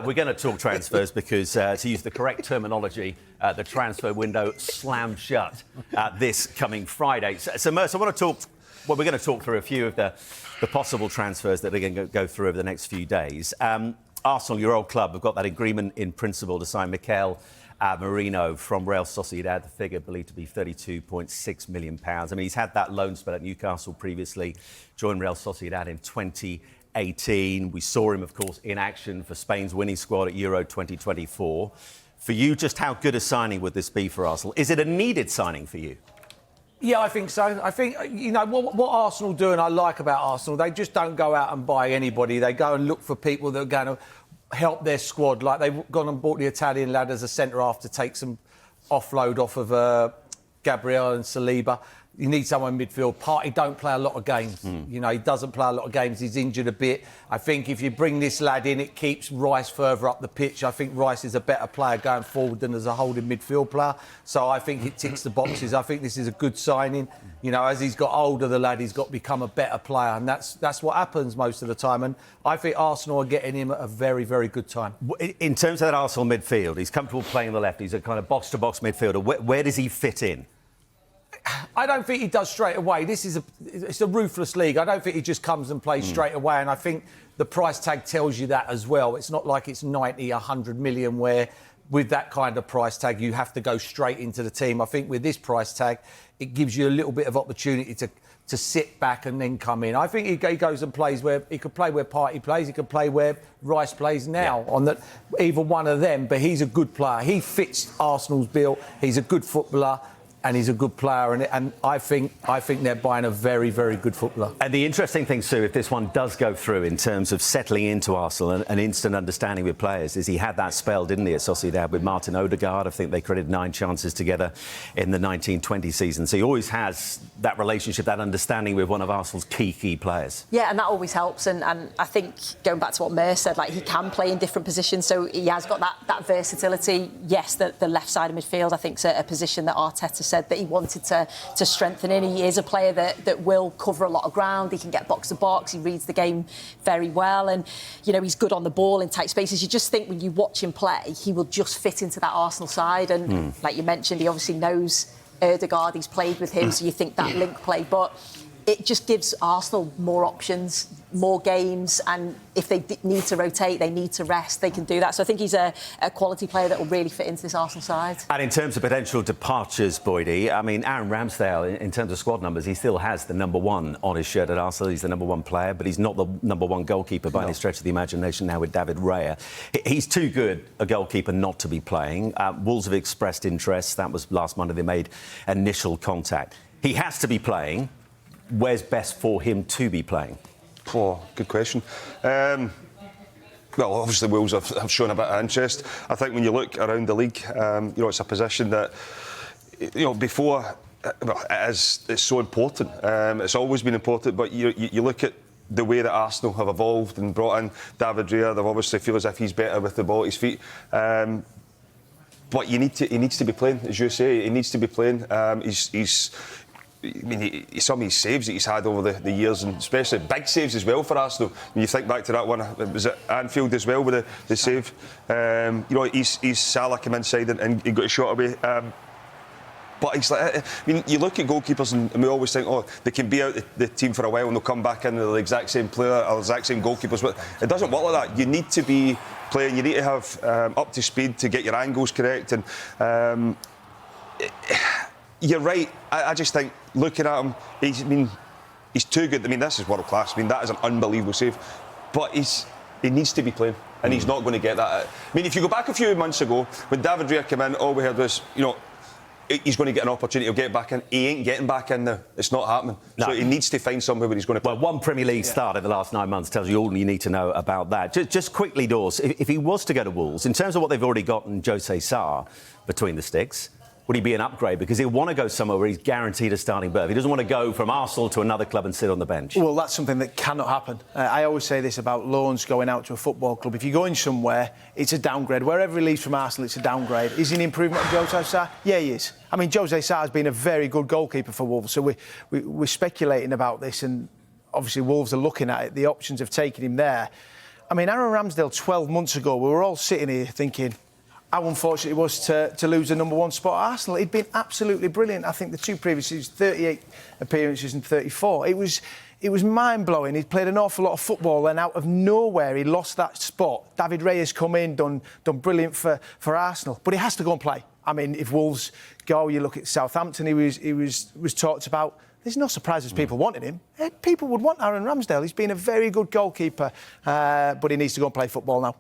We're going to talk transfers because, to use the correct terminology, the transfer window slammed shut this coming Friday. So Merson, we're going to talk through a few of the possible transfers that are going to go through over the next few days. Arsenal, your old club, have got that agreement in principle to sign Mikel Merino from Real Sociedad, the figure believed to be £32.6 million. I mean, he's had that loan spell at Newcastle previously, joined Real Sociedad in 2018. We saw him, of course, in action for Spain's winning squad at Euro 2024. For you, just how good a signing would this be for Arsenal? Is it a needed signing for you? Yeah, I think so. I think, you know, what Arsenal do, and I like about Arsenal, they just don't go out and buy anybody. They go and look for people that are going to help their squad. Like, they've gone and bought the Italian lad as a centre-half to take some offload off of Gabriel and Saliba. You need someone in midfield. Partey don't play a lot of games. You know, he doesn't play a lot of games. He's injured a bit. I think if you bring this lad in, it keeps Rice further up the pitch. I think Rice is a better player going forward than as a holding midfield player. So I think it ticks the boxes. I think this is a good signing. You know, as he's got older, the lad, he's got to become a better player. And that's what happens most of the time. And I think Arsenal are getting him at a very, very good time. In terms of that Arsenal midfield, he's comfortable playing on the left. He's a kind of box-to-box midfielder. Where does he fit in? I don't think he does straight away. It's a ruthless league. I don't think he just comes and plays straight away. And I think the price tag tells you that as well. It's not like it's 90, 100 million where with that kind of price tag, you have to go straight into the team. I think with this price tag, it gives you a little bit of opportunity to sit back and then come in. I think he goes and plays where he could play where Partey plays. He could play where Rice plays now. Yeah. On that, either one of them. But he's a good player. He fits Arsenal's bill. He's a good footballer. And he's a good player, and I think they're buying a very, very good footballer. And the interesting thing, Sue, if this one does go through in terms of settling into Arsenal and an instant understanding with players, is he had that spell, didn't he, at Sociedad with Martin Odegaard? I think they created 9 chances together in the 1920 season. So he always has that relationship, that understanding with one of Arsenal's key players. Yeah, and that always helps. And I think, going back to what Merson said, like, he can play in different positions, so he has got that versatility. Yes, the left side of midfield, I think, is a position that Arteta said that he wanted to strengthen in. He is a player that will cover a lot of ground. He can get box to box. He reads the game very well, and you know, he's good on the ball in tight spaces. You just think when you watch him play, he will just fit into that Arsenal side. And like you mentioned, he obviously knows Odegaard. He's played with him, so you think that link play, but it just gives Arsenal more options, more games, and if they need to rotate, they need to rest, they can do that. So I think he's a quality player that will really fit into this Arsenal side. And in terms of potential departures, Boydie, I mean, Aaron Ramsdale, in terms of squad numbers, he still has the number 1 on his shirt at Arsenal. He's the number 1 player, but he's not the number 1 goalkeeper by any stretch of the imagination now with David Raya. He's too good a goalkeeper not to be playing. Wolves have expressed interest. That was last Monday. They made initial contact. He has to be playing. Where's best for him to be playing? Oh, good question. Well, obviously Wolves have shown a bit of interest. I think when you look around the league, you know, it's a position that, you know, before, well, it's so important. It's always been important, but you look at the way that Arsenal have evolved and brought in David Raya. They obviously feel as if he's better with the ball at his feet. But he needs to be playing, as you say. He needs to be playing. I mean, some of his saves that he's had over the years, and especially big saves as well for Arsenal. When you think back to that one, was it Anfield as well with the save? You know, he's Salah came inside and he got a shot away. But it's like, I mean, you look at goalkeepers and we always think, oh, they can be out the team for a while and they'll come back in with the exact same player or the exact same goalkeepers. But it doesn't work like that. You need to be playing. You need to have up to speed to get your angles correct. And you're right. I just think, looking at him, he's too good. I mean, this is world class. I mean, that is an unbelievable save. But he needs to be playing, and he's not going to get that. I mean, if you go back a few months ago, when David Raya came in, all we heard was, you know, he's going to get an opportunity, he'll get back in. He ain't getting back in now. It's not happening. No. So he needs to find somewhere where he's going to play. Well, 1 Premier League start in the last 9 months tells you all you need to know about that. Just quickly, Dawes, if he was to go to Wolves, in terms of what they've already got in Jose Sarr between the sticks, would he be an upgrade? Because he'll want to go somewhere where he's guaranteed a starting berth. He doesn't want to go from Arsenal to another club and sit on the bench. Well, that's something that cannot happen. I always say this about loans going out to a football club. If you're going somewhere, it's a downgrade. Wherever he leaves from Arsenal, it's a downgrade. Is he an improvement on Jose Sarr? Yeah, he is. I mean, Jose Sarr has been a very good goalkeeper for Wolves, so we're speculating about this, and obviously Wolves are looking at it. The options of taking him there. I mean, Aaron Ramsdale 12 months ago, we were all sitting here thinking how unfortunate it was to lose the number one spot at Arsenal. He'd been absolutely brilliant. I think the two previous seasons, 38 appearances and 34. It was mind-blowing. He'd played an awful lot of football, and out of nowhere, he lost that spot. David Reyes come in, done brilliant for Arsenal. But he has to go and play. I mean, if Wolves go, you look at Southampton, he was talked about. There's no surprises people wanted him. People would want Aaron Ramsdale. He's been a very good goalkeeper, but he needs to go and play football now.